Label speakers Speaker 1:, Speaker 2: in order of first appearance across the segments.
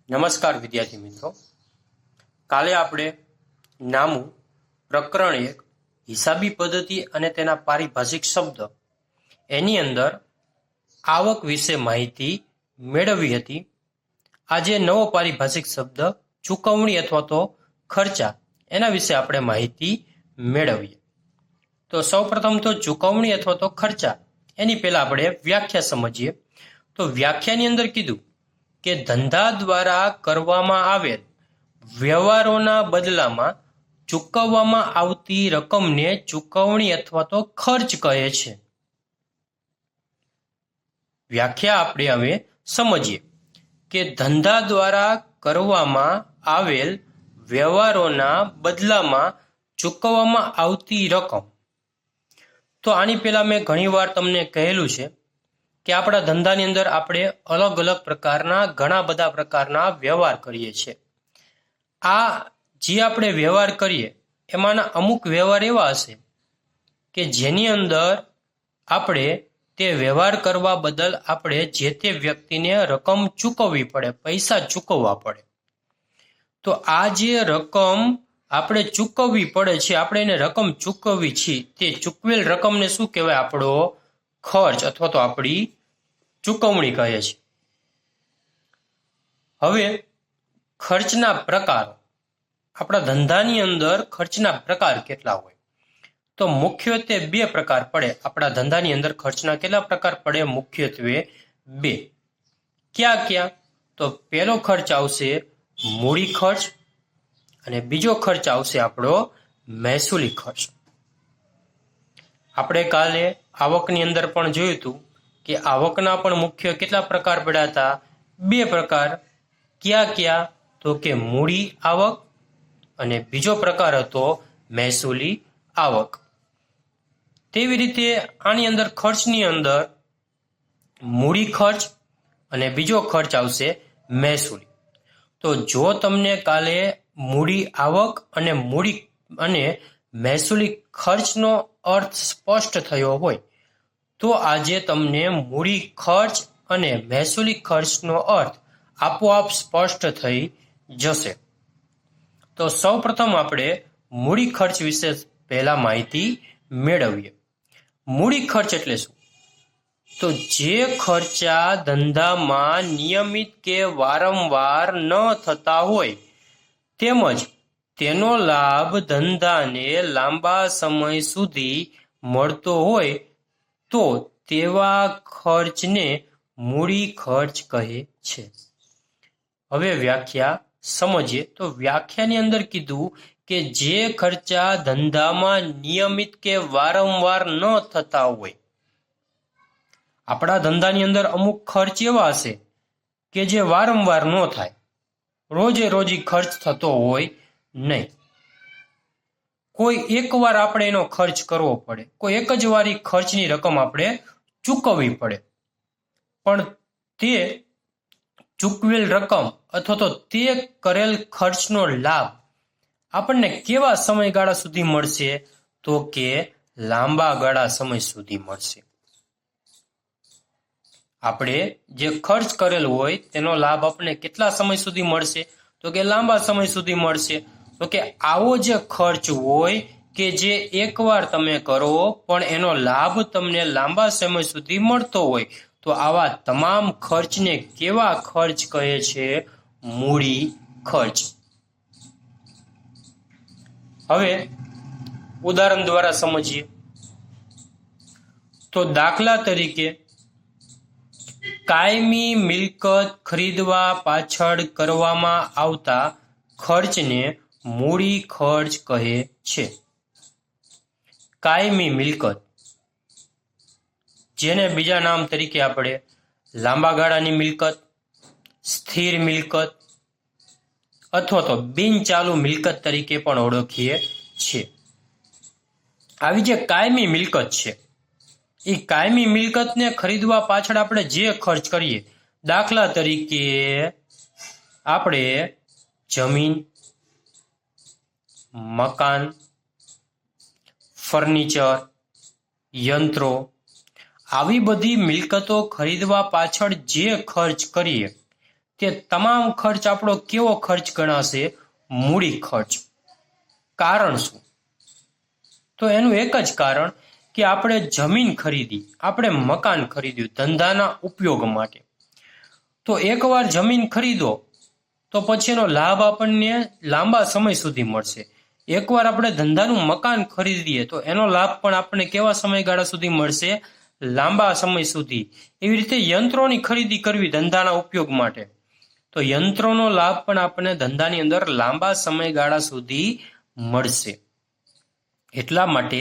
Speaker 1: નમસ્કાર વિદ્યાર્થી મિત્રો, કાલે આપણે નામું પ્રકરણ 1 હિસાબી પદ્ધતિ અને તેના પારિભાષિક શબ્દ એની અંદર આવક વિશે માહિતી મેળવી હતી. આજે નવો પારિભાષિક શબ્દ ચૂકવણી અથવા તો ખર્ચા એના વિશે આપણે માહિતી મેળવીએ. તો સૌપ્રથમ તો ચૂકવણી અથવા તો ખર્ચા એની પહેલા આપણે વ્યાખ્યા સમજીએ. તો વ્યાખ્યાની અંદર કીધું કે ધંધા દ્વારા કરવામાં આવેલ વ્યવહારોના બદલામાં ચૂકવવામાં આવતી રકમને ચૂકવણી અથવા તો ખર્ચ કહે છે. વ્યાખ્યા આપણે હવે સમજીએ કે ધંધા દ્વારા કરવામાં આવેલ વ્યવહારોના બદલામાં ચૂકવવામાં આવતી રકમ. તો આની પહેલા મેં ઘણીવાર તમને કહેલું છે કે આપણા ધંધાની અંદર આપણે અલગ અલગ પ્રકારના ઘણા બધા પ્રકારના વ્યવહાર કરીએ છીએ. આ જે આપણે વ્યવહાર કરીએ એમાંના અમુક વ્યવહાર એવા હશે કે જેની અંદર આપણે તે વ્યવહાર કરવા બદલ આપણે જે તે વ્યક્તિને રકમ ચૂકવવી પડે, પૈસા ચૂકવવા પડે. તો આ જે રકમ આપણે ચૂકવવી પડે છે, આપણે એને રકમ ચૂકવવી છીએ, તે ચૂકવેલ રકમને શું કહેવાય? આપણો ખર્ચ અથવા તો આપણી ચૂકવણી કહે છે. હવે ખર્ચના પ્રકાર, આપણા ધંધાની અંદર ખર્ચના પ્રકાર કેટલા હોય? તો મુખ્યત્વે 2 પ્રકાર પડે. આપણા ધંધાની અંદર ખર્ચના કેટલા પ્રકાર પડે? મુખ્યત્વે 2. ક્યાં? તો પહેલો ખર્ચ આવશે મૂડી ખર્ચ અને બીજો ખર્ચ આવશે આપણો મહેસૂલી ખર્ચ. આપણે કાલે આવકની અંદર પણ જોયું હતું કે આવકના પણ મુખ્ય કેટલા પ્રકાર પડ્યા હતા? 2 પ્રકાર. ક્યાં? તો કે મૂડી આવક અને બીજો પ્રકાર હતો મહેસૂલી આવક. તેવી રીતે આની અંદર ખર્ચની અંદર મૂડી ખર્ચ અને બીજો ખર્ચ આવશે મહેસૂલી. તો જો તમને કાલે મૂડી આવક અને મહેસૂલી ખર્ચનો અર્થ સ્પષ્ટ થયો હોય તો આજે તમને મૂડી ખર્ચ અને મહેસૂલી ખર્ચનો અર્થ આપોઆપ સ્પષ્ટ થઈ જશે. તો સૌપ્રથમ આપણે મૂડી ખર્ચ વિશે પહેલા માહિતી મેળવીએ. મૂડી ખર્ચ એટલે શું? તો જે ખર્ચા ધંધામાં નિયમિત કે વારંવાર ન થતા હોય તેમજ તેનો લાભ ધંધાને લાંબા સમય સુધી મળતો હોય તો તેવા ખર્ચને મૂડી ખર્ચ કહે છે. હવે વ્યાખ્યા સમજીએ. તો વ્યાખ્યાની અંદર કીધું કે જે ખર્ચા ધંધામાં નિયમિત કે વારંવાર ન થતા હોય. આપણા ધંધાની અંદર અમુક ખર્ચ એવા હશે કે જે વારંવાર ન થાય, રોજે રોજી ખર્ચ થતો હોય નહીં. કોઈ એકવાર આપણે એનો ખર્ચ કરવો પડે, કોઈ એક જ વારી ખર્ચની રકમ આપણે ચૂકવવી પડે, પણ તે ચૂકવેલ રકમ અથવા તો તે કરેલ ખર્ચનો લાભ આપણને કેવા સમયગાળા સુધી મળશે? તો કે લાંબા ગાળા સમય સુધી મળશે. આપણે જે ખર્ચ કરેલ હોય તેનો લાભ આપણને કેટલા સમય સુધી મળશે? તો કે લાંબા સમય સુધી મળશે. તો કે આવો જે ખર્ચ હોય કે જે એકવાર તમે કરો પણ એનો લાભ તમને લાંબા સમય સુધી મળતો હોય તો આવા તમામ ખર્ચને કેવા ખર્ચ કહે છે? મૂડી ખર્ચ. હવે ઉદાહરણ દ્વારા સમજીએ. તો દાખલા તરીકે કાયમી મિલકત ખરીદવા પાછળ કરવામાં આવતા ખર્ચને મૂડી ખર્ચ કહે છે. કાયમી મિલકત, જેને બીજા નામ તરીકે આપણે લાંબા ગાળાની મિલકત, સ્થિર મિલકત અથવા તો બિનચાલુ મિલકત તરીકે પણ ઓળખીએ છીએ. આવી જે કાયમી મિલકત છે એ કાયમી મિલકતને ખરીદવા પાછળ આપણે જે ખર્ચ કરીએ, દાખલા તરીકે આપણે જમીન, મકાન, ફર્નિચર, યંત્રો, આવી બધી મિલકતો ખરીદવા પાછળ જે ખર્ચ કરીએ તે તમામ ખર્ચ આપણો કેવો ખર્ચ ગણાશે? મૂડી ખર્ચ. કારણ શું? તો એનું એક જ કારણ કે આપણે જમીન ખરીદી, આપણે મકાન ખરીદ્યું ધંધાના ઉપયોગ માટે. તો એકવાર જમીન ખરીદો તો પછી એનો લાભ આપણને લાંબા સમય સુધી મળશે. એકવાર આપણે ધંધાનું મકાન ખરીદીએ તો એનો લાભ પણ આપણને કેવા સમયગાળા સુધી મળશે? લાંબા સમય સુધી. એવી રીતે યંત્રોની ખરીદી કરવી ધંધાના ઉપયોગ માટે, તો યંત્રોનો લાભ પણ આપણને ધંધાની અંદર લાંબા સમયગાળા સુધી મળશે. એટલા માટે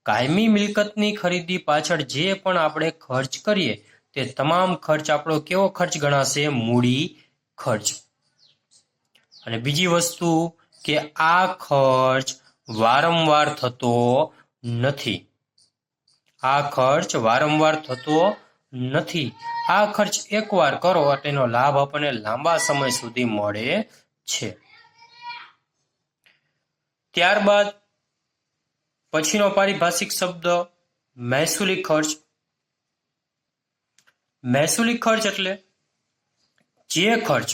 Speaker 1: કાયમી મિલકતની ખરીદી પાછળ જે પણ આપણે ખર્ચ કરીએ તે તમામ ખર્ચ આપણો કેવો ખર્ચ ગણાશે? મૂડી ખર્ચ. અને બીજી વસ્તુ કે આ ખર્ચ વારંવાર થતો નથી. આ ખર્ચ વારંવાર થતો નથી. આ ખર્ચ એકવાર કરો એટલે એનો લાભ આપણને લાંબા સમય સુધી મળે છે. ત્યારબાદ પછીનો પારિભાષિક શબ્દ મહેસૂલી ખર્ચ. મહેસૂલી ખર્ચ એટલે જે ખર્ચ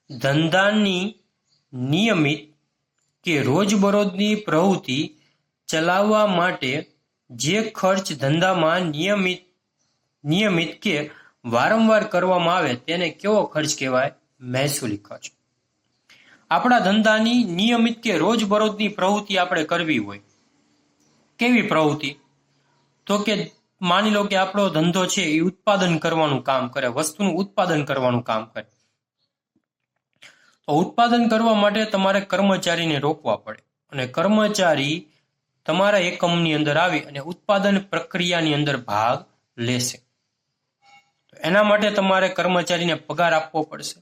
Speaker 1: ધંધાની નિયમિત કે રોજબરોજની પ્રવૃત્તિ ચલાવવા માટે જે ખર્ચ ધંધામાં નિયમિત કે વારંવાર કરવામાં આવે તેને કેવો ખર્ચ કહેવાય? મહેસૂલી ખર્ચ. આપણા ધંધાની નિયમિત કે રોજબરોજની પ્રવૃત્તિ આપણે કરવી હોય. કેવી પ્રવૃત્તિ? તો કે માની લો કે આપણો ધંધો છે એ ઉત્પાદન કરવાનું કામ કરે, વસ્તુનું ઉત્પાદન કરવાનું કામ કરે. તો ઉત્પાદન કરવા માટે તમારે કર્મચારીને રોકવા પડે અને કર્મચારી તમારા એકમની અંદર આવી અને ઉત્પાદન પ્રક્રિયાની અંદર ભાગ લેશે. એના માટે તમારે કર્મચારીને પગાર આપવો પડશે.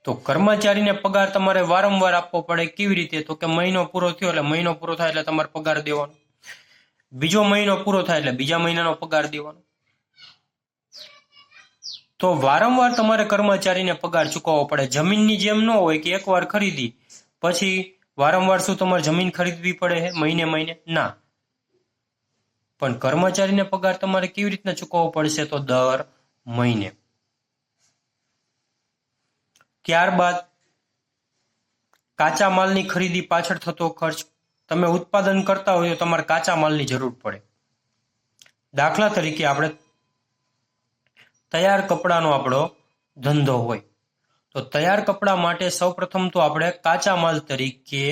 Speaker 1: તો કર્મચારીને પગાર તમારે વારંવાર આપવો પડે. કેવી રીતે? તો કે મહિનો પૂરો થયો એટલે મહિનો પૂરો થાય એટલે તમારે પગાર દેવાનો, બીજો મહિનો પૂરો થાય એટલે બીજા મહિનાનો પગાર દેવાનો. તો વારંવાર તમારે કર્મચારીને પગાર ચૂકવવો પડે. જમીનની જેમ ન હોય કે એકવાર ખરીદી પછી વારંવાર શું તમારે જમીન ખરીદવી પડે મહિને મહિને? ના. પણ કર્મચારીને પગાર તમારે કેવી રીતના ચૂકવવો પડશે? તો દર મહિને. ત્યારબાદ કાચા માલની ખરીદી પાછળ થતો ખર્ચ. તમે ઉત્પાદન કરતા હોય તો તમારે કાચા માલની જરૂર પડે. દાખલા તરીકે આપણે તૈયાર કપડાનો આપણો ધંધો હોય તો તૈયાર કપડા માટે સૌપ્રથમ તો આપણે કાચા માલ તરીકે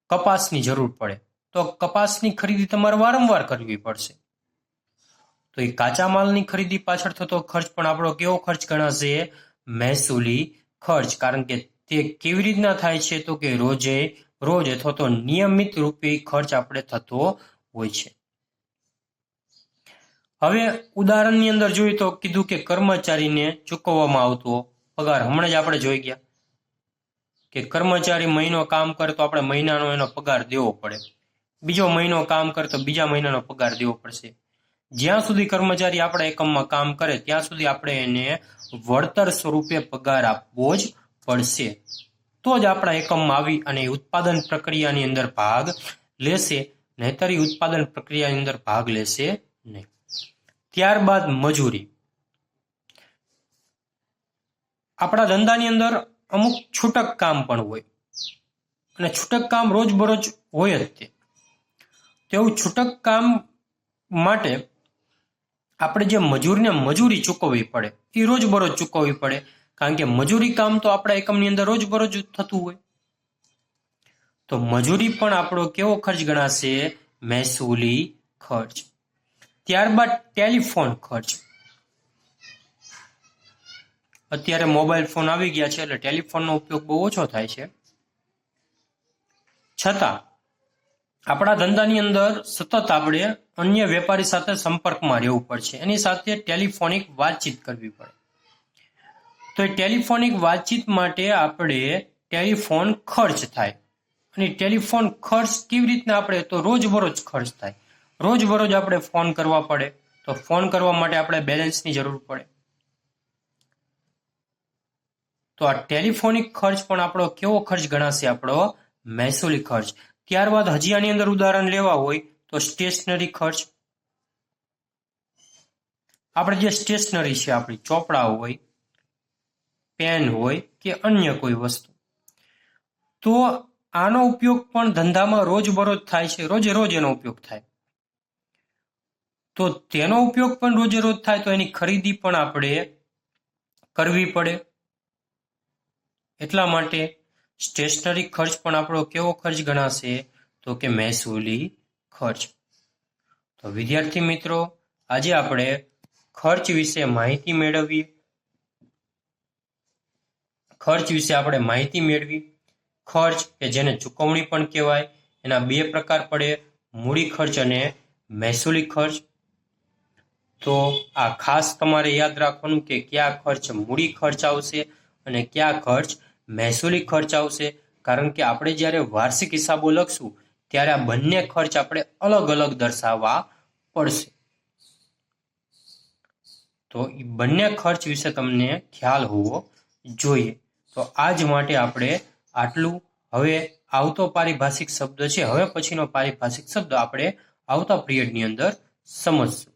Speaker 1: કપાસની જરૂર પડે. તો કપાસની ખરીદી તમારે વારંવાર કરવી પડશે. તો એ કાચા માલની ખરીદી પાછળ થતો ખર્ચ પણ આપણો કેવો ખર્ચ ગણાશે? મહેસૂલી ખર્ચ. કારણ કે તે કેવી રીતના થાય છે? તો કે રોજ અથવા તો નિયમિત રૂપે ખર્ચ આપણે થતો હોય છે. હવે ઉદાહરણની અંદર જોઈએ તો કીધું કે કર્મચારીને ચૂકવવામાં આવતો પગાર. હમણાં જ આપણે જોઈ ગયા કે કર્મચારી મહિનો કામ કરે તો આપણે મહિનાનો એનો પગાર દેવો પડે, બીજો મહિનો કામ કરે તો બીજા મહિનાનો પગાર દેવો પડશે. જ્યાં સુધી કર્મચારી આપણા એકમમાં કામ કરે ત્યાં સુધી આપણે એને વળતર સ્વરૂપે પગાર આપવો જ પડશે. તો જ આપણા એકમમાં આવી અને ઉત્પાદન પ્રક્રિયાની અંદર ભાગ લેશે, નહીંતર ઉત્પાદન પ્રક્રિયાની અંદર ભાગ લેશે નહીં. ત્યારબાદ મજૂરી. આપણા ધંધાની અંદર અમુક છૂટક કામ પણ હોય અને છૂટક કામ રોજબરોજ હોય જ તે. તેવું છૂટક કામ માટે આપણે જે મજૂરને મજૂરી ચૂકવવી પડે એ રોજબરોજ ચૂકવવી પડે. કારણ કે મજૂરી કામ તો આપણા એકમની અંદર રોજબરોજ થતું હોય. તો મજૂરી પણ આપણો કેવો ખર્ચ ગણાશે? મહેસૂલી ખર્ચ. ત્યારબાદ ટેલિફોન ખર્ચ. અત્યારે મોબાઈલ ફોન આવી ગયા છે એટલે ટેલિફોનનો ઉપયોગ બહુ ઓછો થાય છે. છતાં આપણા ધંધાની અંદર સતત આપણે અન્ય વેપારી સાથે સંપર્કમાં રહેવું પડશે. એની સાથે ટેલિફોનિક વાતચીત કરવી પડે. તો એ ટેલિફોનિક વાતચીત માટે આપણે ટેલિફોન ખર્ચ થાય. અને ટેલિફોન ખર્ચ કેવી રીતના? આપણે તો રોજબરોજ ખર્ચ થાય. રોજબરોજ આપણે ફોન કરવા પડે. તો ફોન કરવા માટે આપણે બેલેન્સની જરૂર પડે. તો આ ટેલિફોનિક ખર્ચ પણ આપણો કેવો ખર્ચ ગણાશે? આપણો મહેસૂલી ખર્ચ. ત્યારબાદ હજી આની અંદર ઉદાહરણ લેવા હોય તો સ્ટેશનરી ખર્ચ. આપણે જે સ્ટેશનરી છે, આપણી ચોપડા હોય, પેન હોય કે અન્ય કોઈ વસ્તુ, તો આનો ઉપયોગ પણ ધંધામાં રોજબરોજ થાય છે, રોજે રોજ એનો ઉપયોગ થાય. તો તેનો ઉપયોગ પણ રોજે રોજ થાય તો એની ખરીદી પણ આપણે કરવી પડે. એટલા માટે સ્ટેશનરી ખર્ચ પણ આપણો કેવો ખર્ચ ગણાશે? તો કે મહેસૂલી ખર્ચ. તો વિદ્યાર્થી મિત્રો, આજે આપણે ખર્ચ વિશે માહિતી મેળવી. ખર્ચ કે જેને ચૂકવણી પણ કહેવાય, એના બે પ્રકાર પડે, મૂડી ખર્ચ અને મહેસૂલી ખર્ચ. તો આ ખાસ તમારે યાદ રાખવાનું કે કયા ખર્ચ મૂડી ખર્ચ આવશે અને કયા ખર્ચ મહેસૂલી ખર્ચ આવશે, કારણ કે આપણે જ્યારે વાર્ષિક હિસાબો લખશું ત્યારે આ બંને ખર્ચ આપણે અલગ અલગ દર્શાવવા પડશે. તો એ બંને ખર્ચ વિશે તમને ખ્યાલ હોવો જોઈએ. તો આજ માટે આપણે આટલું. હવે આવતો પારિભાષિક શબ્દ છે, હવે પછીનો પારિભાષિક શબ્દ આપણે આવતા પિરિયડની અંદર સમજશું.